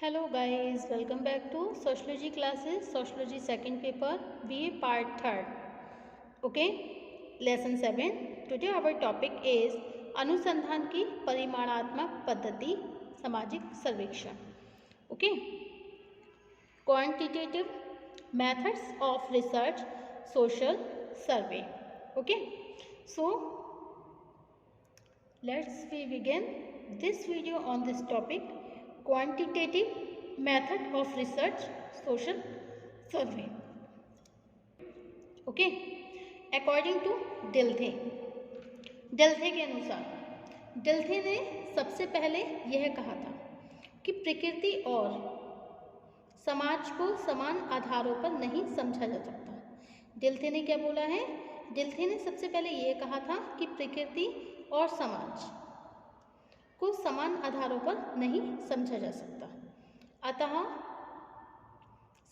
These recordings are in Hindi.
Hello guys, welcome back to sociology classes, sociology second paper, BA part 3rd. Okay, lesson 7. Today our topic is अनुसंधान की परिमाणात्मक पद्धति सामाजिक सर्वेक्षण. Okay, quantitative methods of research, social survey. Okay, so let's begin this video on this topic. Quantitative method of research, social survey. Okay, according to डेल्थे के अनुसार डेल्थे ने सबसे पहले यह कहा था कि प्रकृति और समाज को समान आधारों पर नहीं समझा जा सकता. डेल्थे ने क्या बोला है? डेल्थे ने सबसे पहले यह कहा था कि प्रकृति और समाज को समान आधारों पर नहीं समझा जा सकता. अतः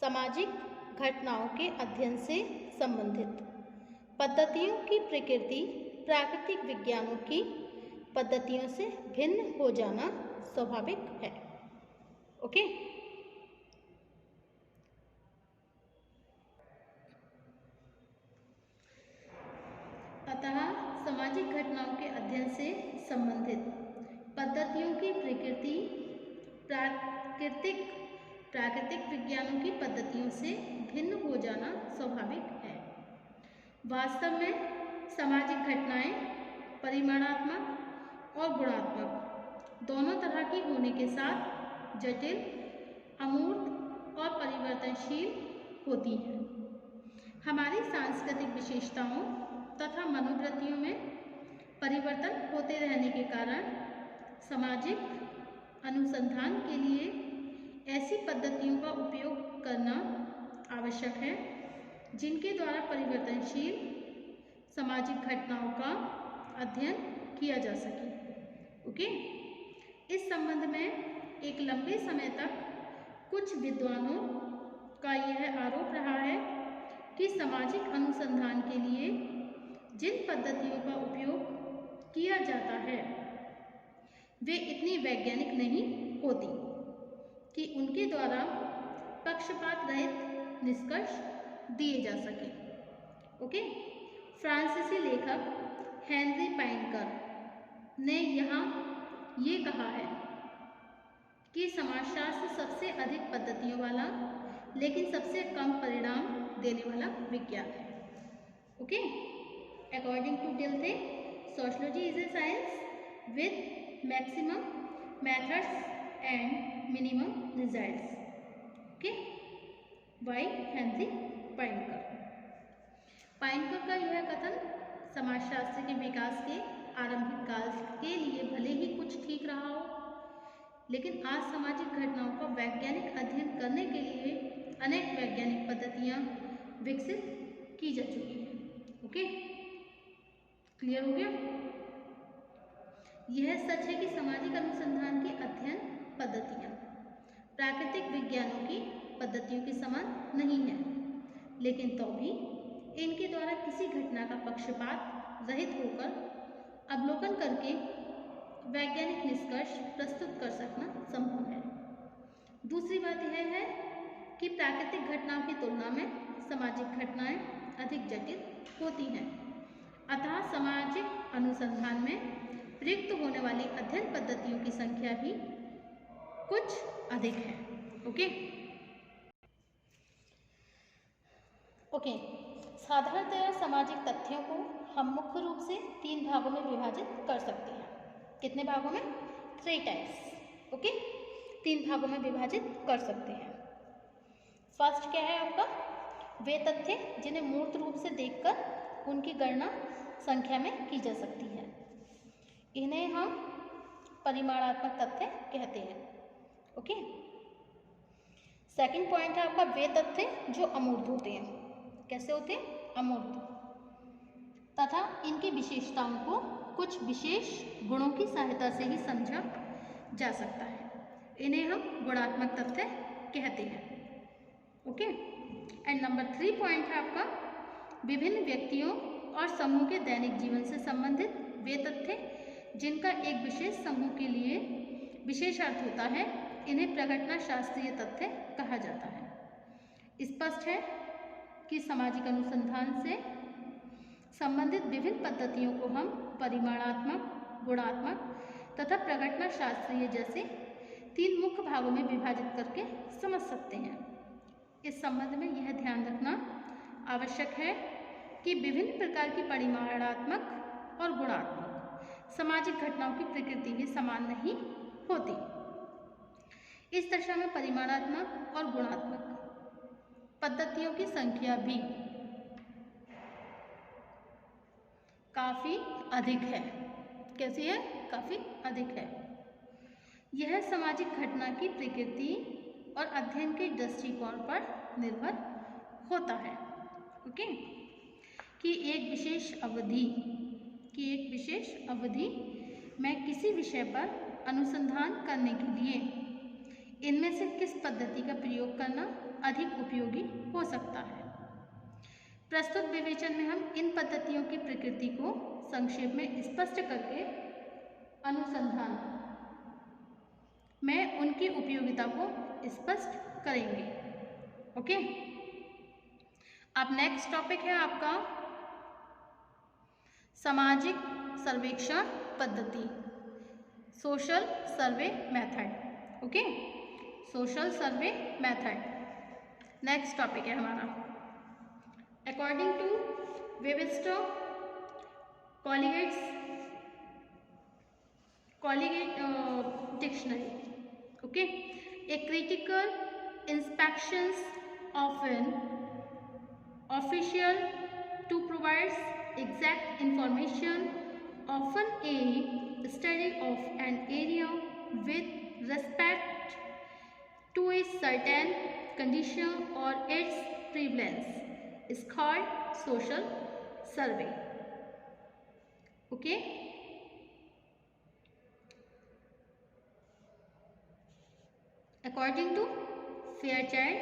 सामाजिक घटनाओं के अध्ययन से संबंधित पद्धतियों की प्रकृति प्राकृतिक विज्ञानों की पद्धतियों से भिन्न हो जाना स्वाभाविक है. ओके, अतः सामाजिक घटनाओं के अध्ययन से संबंधित पद्धतियों की प्रकृति प्राकृतिक विज्ञानों की पद्धतियों से भिन्न हो जाना स्वाभाविक है. वास्तव में सामाजिक घटनाएं परिमाणात्मक और गुणात्मक दोनों तरह की होने के साथ जटिल, अमूर्त और परिवर्तनशील होती हैं. हमारी सांस्कृतिक विशेषताओं तथा मनोवृत्तियों में परिवर्तन होते रहने के कारण सामाजिक अनुसंधान के लिए ऐसी पद्धतियों का उपयोग करना आवश्यक है जिनके द्वारा परिवर्तनशील सामाजिक घटनाओं का अध्ययन किया जा सके. ओके, इस संबंध में एक लंबे समय तक कुछ विद्वानों का यह आरोप रहा है कि सामाजिक अनुसंधान के लिए जिन पद्धतियों का उपयोग किया जाता है वे इतनी वैज्ञानिक नहीं होती कि उनके द्वारा पक्षपात रहित निष्कर्ष दिए जा सके. ओके, फ्रांसीसी लेखक हेनरी पाइनकर ने यहाँ ये कहा है कि समाजशास्त्र सबसे अधिक पद्धतियों वाला लेकिन सबसे कम परिणाम देने वाला विज्ञान है. ओके, अकॉर्डिंग टू डेल्थे, sociology is a science with maximum methods and minimum results. Okay, by Henry Painker. Poincare का यह कथन समाजशास्त्र के विकास के आरंभिक काल के लिए भले ही कुछ ठीक रहा हो, लेकिन आज सामाजिक घटनाओं का वैज्ञानिक अध्ययन करने के लिए अनेक वैज्ञानिक पद्धतियां विकसित की जा चुकी हैं. ओके, क्लियर हो गया? यह सच है कि सामाजिक अनुसंधान की अध्ययन पद्धतियाँ प्राकृतिक विज्ञानों की पद्धतियों के समान नहीं है, लेकिन तो भी इनके द्वारा किसी घटना का पक्षपात रहित होकर अवलोकन करके वैज्ञानिक निष्कर्ष प्रस्तुत कर सकना संभव है. दूसरी बात यह है कि प्राकृतिक घटनाओं की तुलना में सामाजिक घटनाएं अधिक जटिल होती हैं. अतः सामाजिक अनुसंधान में प्रयुक्त होने वाली अध्ययन पद्धतियों की संख्या भी कुछ अधिक है. ओके, साधारणतया सामाजिक तथ्यों को हम मुख्य रूप से 3 भागों में विभाजित कर सकते हैं. कितने भागों में? 3 टाइप्स. ओके, 3 भागों में विभाजित कर सकते हैं. फर्स्ट क्या है आपका? वे तथ्य जिन्हें मूर्त रूप से देखकर उनकी गणना संख्या में की जा सकती है. इन्हें हम परिमाणात्मक तथ्य कहते हैं. ओके, सेकंड पॉइंट है आपका वे तथ्य जो अमूर्त होते हैं. कैसे होते हैं? अमूर्त, तथा इनकी विशेषताओं को कुछ विशेष गुणों की सहायता से ही समझा जा सकता है. इन्हें हम गुणात्मक तथ्य कहते हैं. ओके, एंड नंबर 3 पॉइंट है आपका विभिन्न व्यक्तियों और समूह के दैनिक जीवन से संबंधित वे तथ्य जिनका एक विशेष समूह के लिए विशेष अर्थ होता है इन्हें प्रघटना शास्त्रीय तथ्य कहा जाता है। स्पष्ट है कि सामाजिक अनुसंधान से संबंधित विभिन्न पद्धतियों को हम परिमाणात्मक, गुणात्मक तथा प्रघटना शास्त्रीय जैसे 3 मुख्य भागों में विभाजित करके समझ सकते हैं। इस संबंध में यह ध्यान रखना आवश्यक है कि विभिन्न प्रकार की परिमाणात्मक और गुणात्मक सामाजिक घटनाओं की प्रकृति भी समान नहीं होती। इस दशा में परिमाणात्मक और गुणात्मक पद्धतियों की संख्या भी काफी अधिक है। कैसी है? काफी अधिक है। यह सामाजिक घटना की प्रकृति और अध्ययन के दृष्टिकोण पर निर्भर होता है। ओके, कि एक विशेष अवधि में किसी विषय पर अनुसंधान करने के लिए इनमें से किस पद्धति का प्रयोग करना अधिक उपयोगी हो सकता है। प्रस्तुत विवेचन में हम इन पद्धतियों की प्रकृति को संक्षेप में स्पष्ट करके अनुसंधान में उनकी उपयोगिता को स्पष्ट करेंगे। ओके, अब नेक्स्ट टॉपिक है आपका सामाजिक सर्वेक्षण पद्धति, social survey method. Okay, social survey method next topic है हमारा। According to Webster Colligate dictionary, okay, a critical inspections of an official to provide exact information, often a study of an area with respect to a certain condition or its prevalence is called social survey. Okay, according to Fairchild,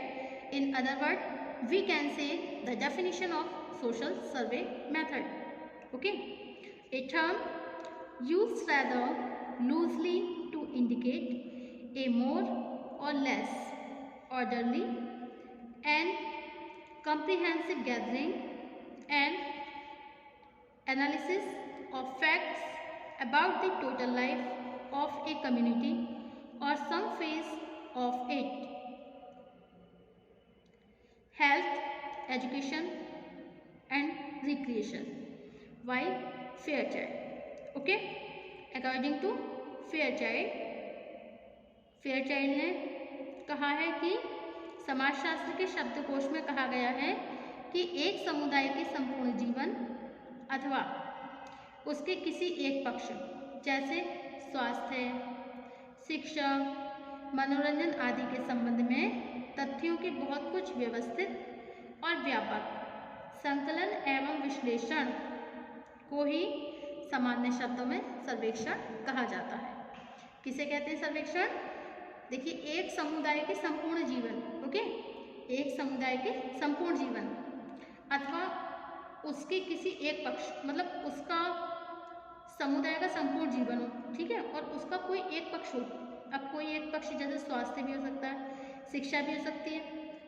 in other words, we can say the definition of social survey method. Okay, a term used rather loosely to indicate a more or less orderly and comprehensive gathering and analysis of facts about the total life of a community or some phase of it, health, education and recreation, while Fairchild. Okay, according to Fairchild ने कहा है कि समाजशास्त्र के शब्दकोश में कहा गया है कि एक समुदाय के संपूर्ण जीवन अथवा उसके किसी एक पक्ष जैसे स्वास्थ्य, शिक्षा, मनोरंजन आदि के संबंध में तथ्यों के बहुत कुछ व्यवस्थित और व्यापक संकलन एवं विश्लेषण को ही सामान्य शब्दों में सर्वेक्षण कहा जाता है। किसे कहते हैं सर्वेक्षण? देखिए, एक समुदाय के संपूर्ण जीवन, ओके, एक समुदाय के संपूर्ण जीवन अथवा उसके किसी एक पक्ष, मतलब उसका समुदाय का संपूर्ण जीवन हो, ठीक है, और उसका कोई एक पक्ष हो। अब कोई एक पक्ष जैसे स्वास्थ्य भी हो सकता है, शिक्षा भी हो सकती है,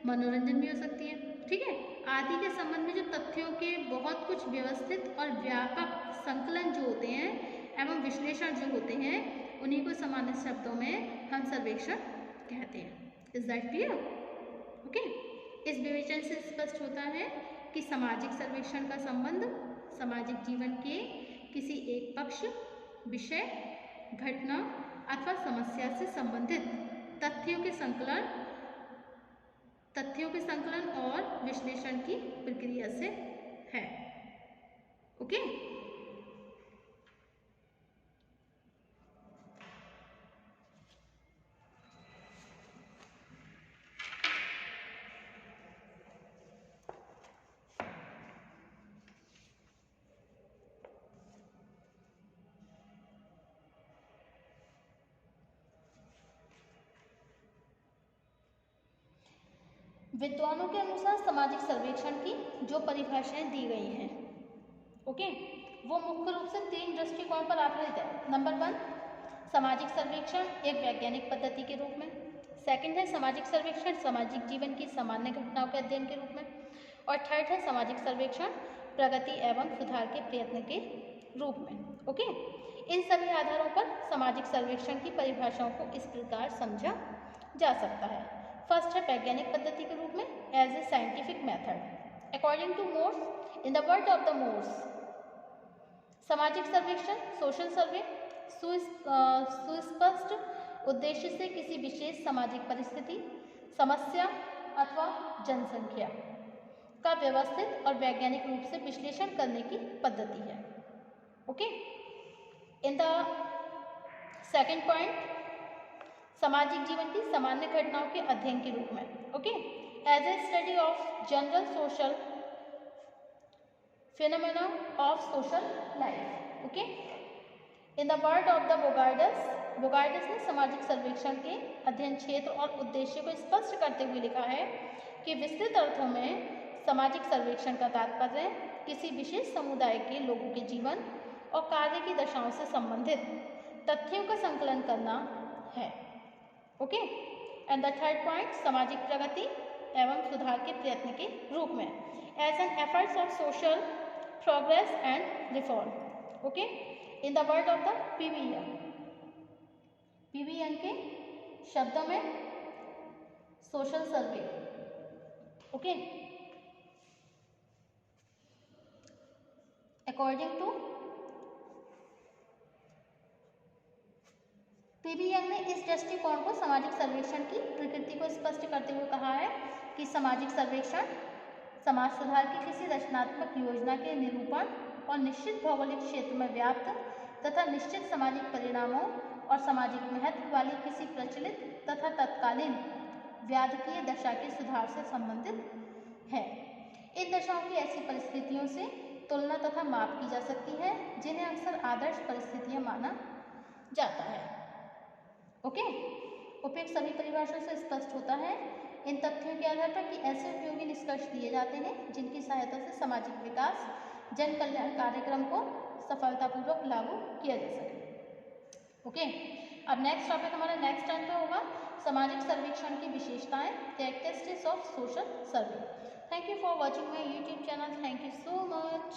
मनोरंजन भी हो सकती है, ठीक है, आदि के संबंध में जो तथ्यों के बहुत कुछ व्यवस्थित और व्यापक संकलन जो होते हैं एवं विश्लेषण जो होते हैं, उन्हीं को सामान्य शब्दों में हम सर्वेक्षण कहते हैं। Is that clear? ओके, इस विवेचन से स्पष्ट होता है कि सामाजिक सर्वेक्षण का संबंध सामाजिक जीवन के किसी एक पक्ष, विषय, घटना अथवा समस्या से संबंधित तथ्यों के संकलन और विश्लेषण की प्रक्रिया से है। ओके, विद्वानों के अनुसार सामाजिक सर्वेक्षण की जो परिभाषाएं दी गई हैं, ओके, वो मुख्य रूप से 3 दृष्टिकोण पर आधारित है। नंबर 1, सामाजिक सर्वेक्षण एक वैज्ञानिक पद्धति के रूप में। सेकंड है सामाजिक सर्वेक्षण सामाजिक जीवन की सामान्य घटनाओं के अध्ययन के रूप में, और थर्ड है सामाजिक सर्वेक्षण प्रगति एवं सुधार के प्रयत्न के रूप में। ओके, इन सभी आधारों पर सामाजिक सर्वेक्षण की परिभाषाओं को इस प्रकार समझा जा सकता है। फर्स्ट है वैज्ञानिक पद्धति के रूप में, as a scientific method according to Morse, in the word of the Morse, सामाजिक सर्वेक्षण सोशल सर्वे सुस्पष्ट उद्देश्य से किसी विशेष सामाजिक परिस्थिति, समस्या अथवा जनसंख्या का व्यवस्थित और वैज्ञानिक रूप से विश्लेषण करने की पद्धति है। Okay, in the second point, सामाजिक जीवन की सामान्य घटनाओं के अध्ययन के रूप में। Okay, as a study of general social phenomena of social life। Okay, in the word of the Bogardus ने सामाजिक सर्वेक्षण के अध्ययन क्षेत्र और उद्देश्य को स्पष्ट करते हुए लिखा है कि विस्तृत अर्थों में सामाजिक सर्वेक्षण का तात्पर्य किसी विशेष समुदाय के लोगों के जीवन और कार्य की दशाओं से संबंधित तथ्यों का संकलन करना है। Okay, and the third point, सामाजिक प्रगति एवं सुधार के प्रयत्न के रूप में, as an efforts of social progress and reform. Okay, in the word of the PVN के शब्दों में social survey. Okay, according to PVN ने इस दृष्टिकोण को सामाजिक सर्वेक्षण की प्रकृति को स्पष्ट करते हुए कहा है कि सामाजिक सर्वेक्षण समाज सुधार की किसी रचनात्मक योजना के निरूपण और निश्चित भौगोलिक क्षेत्र में व्याप्त तथा निश्चित सामाजिक परिणामों और सामाजिक महत्व वाली किसी प्रचलित तथा तत्कालीन व्याधकीय दशा के सुधार से संबंधित है। इन दशाओं की ऐसी परिस्थितियों से तुलना तथा माप की जा सकती है जिन्हें अक्सर आदर्श परिस्थितियां माना जाता है। ओके, उपयुक्त सभी परिभाषाओं से स्पष्ट होता है इन तथ्यों के आधार पर कि ऐसे उपयोगी निष्कर्ष दिए जाते हैं जिनकी सहायता से सामाजिक विकास जन कल्याण कार्यक्रम को सफलतापूर्वक लागू किया जा सके। ओके, अब नेक्स्ट टॉपिक हमारा नेक्स्ट टाइम पे होगा सामाजिक सर्वेक्षण की विशेषताएं, characteristics of social survey. Thank you for watching my YouTube channel. Thank you so much.